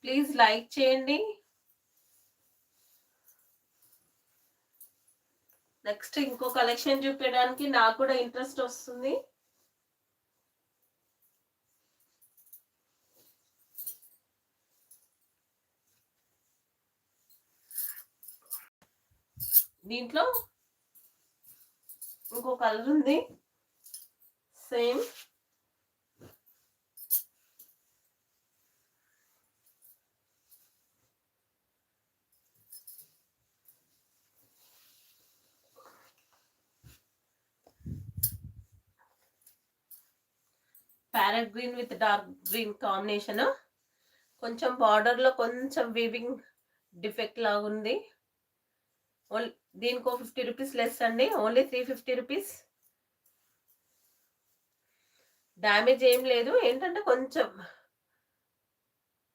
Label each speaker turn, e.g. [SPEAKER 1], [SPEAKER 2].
[SPEAKER 1] Please like చేయండి. Next ఇంకో collection చూపించడానికి నాకు కూడా ఇంట్రెస్ట్ వస్తుంది. దీంట్లో ఇంకో కలర్ ఉంది same. Parrot green with dark green combination. కొంచెం బార్డర్ లో కొంచెం వీవింగ్ డిఫెక్ట్ లాగా ఉంది. దీనికి 50 రూపీస్ లెస్ అండి, ఓన్లీ 350 రూపీస్. డ్యామేజ్ ఏం లేదు, ఏంటంటే కొంచెం